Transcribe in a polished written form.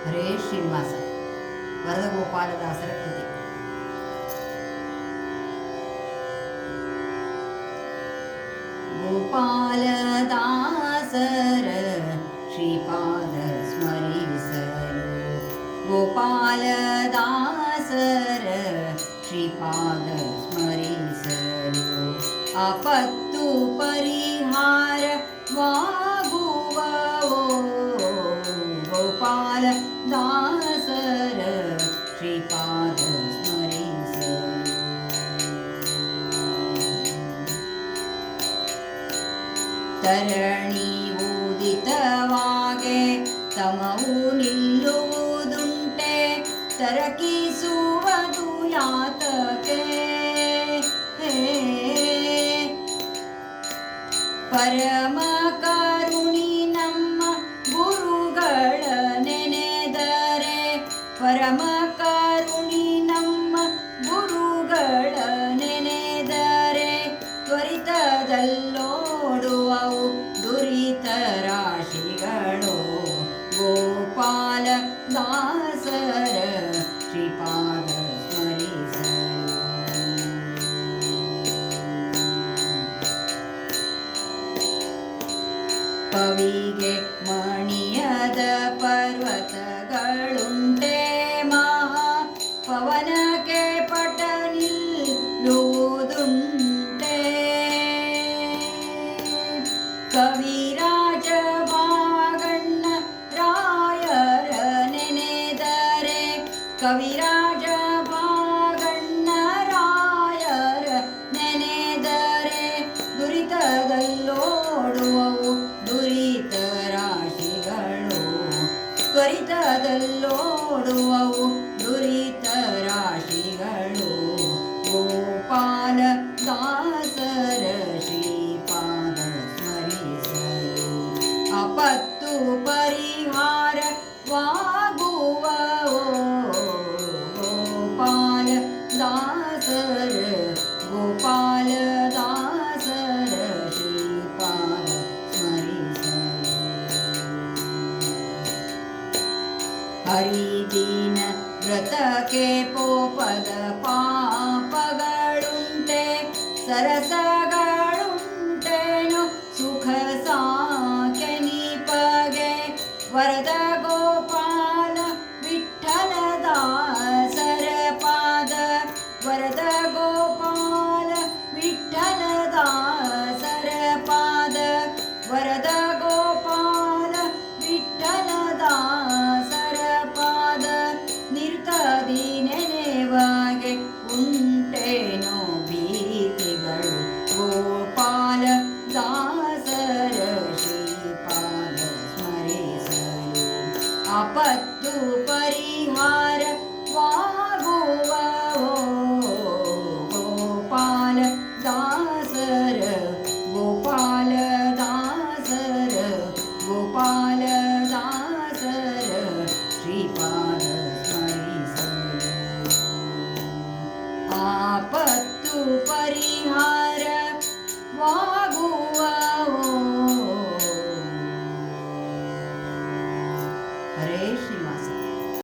ಹರೇ ಶ್ರೀನಿವಾಸ. ವರದಗೋಪಾಲದಾಸರ ಕೃತಿ. ಗೋಪಾಲದಾಸರ ಶ್ರೀಪಾದ ಸ್ಮರಿಸಲು, ಗೋಪಾಲದಾಸರ ಶ್ರೀಪಾದ ಸ್ಮರಿಸಲು, ಆಪತ್ತು ಪರಿಹಾರವಾಗುವವೋ ಗೋಪಾಲ ದಾಸರ ಶ್ರೀಪಾದ ಸ್ಮರಿಸಲು. ತರಣಿ ಉದಿತವಾಗೆ ತಮವು ನಿಲ್ಲುವುದುಂಟೆ, ತರಕಿಸುವುದು ಯಾತಕೆ ಪರಮ ಕರುಣಿ ನಮ್ಮ ಗುರುಗಳ ನೆನೆದರೆ, ಪರಮ ಕರುಣಿ ನಮ್ಮ ಗುರುಗಳ ನೆನೆದರೆ, ತ್ವರಿತದಲ್ಲೋಡುವವು ದುರಿತ ರಾಶಿಗಳು ಗೋಪಾಲ ದಾಸರ ಶ್ರೀಪಾದ ಸ್ಮರಿಸಲು. ಪವಿಗೆ ಮಣಿಯದ ಪರ್ವತಗಳುಂಟೆ, ಮಹಾ ಪವನಕ್ಕೆ ಪಟ ನಿಲ್ಲುವುದುಂಟೆ, ಕವಿರಾಜ ಭಾಗಣ್ಣ ರಾಯರ ನೆನೆದರೆ, ಕವಿರಾಜ ಭಾಗಣ್ಣ ರಾಯರ ನೆನೆದರೆ, ದುರಿತದಲ್ಲೋಡುವವು ದುರಿತ ರಾಶಿಗಳು, ತ್ವರಿತದಲ್ಲೋಡುವವು ದುರಿತ ರಾಶಿಗಳು ಗೋಪಾಲ ದಾಸರ ಶ್ರೀಪಾದ ಸ್ಮರಿಸಲು, ಆಪತ್ತು ಪರಿಹಾರವಾಗುವವೋ ಗೋಪಾಲ ದಾಸರ, ಗೋಪಾಲ ದಾಸರ ಶ್ರೀಪಾದ ಸ್ಮರಿಸಲು. ಹರಿದಿನ ವ್ರತಕ್ಕೆ ಪೋಪದ ಪಾಪಗಳುಂಟೆ, ಸರಸಗಳುಂಟೇನು ಸುಖ ಸಾಕೆನಿಪಗೆ, ವರದ ಗೋಪಾಲ ವಿಠ್ಠಲ ದಾಸರ ಪಾದ, ವರದ ಗೋಪಾಲ ವಿಠ್ಠಲ ದಾಸರ ಪಾದ, ವರದ ಗೋಪಾಲ ವಿಠ್ಠಲ ದಾಸರ ಪಾದ, ನಿರ್ತದಿ ನೆನೆವಾಗೆ ಉಂಟೇನೋ ಭೀತಿಗಳು ಗೋಪಾಲ ದಾಸರ ಶ್ರೀಪಾದ ಸ್ಮರಿಸಲು, ಆಪತ್ತು ಪರಿಹಾರವಾಗುವವೋ ಗೋಪಾಲ ದಾಸರ, ಗೋಪಾಲ ದಾಸರ, ಗೋಪಾಲ ದಾಸರ ಶ್ರೀಪಾದ ಸ್ಮರಿಸಲು, ಆಪತ್ತು ಪರಿಹಾರವಾಗುವವೋ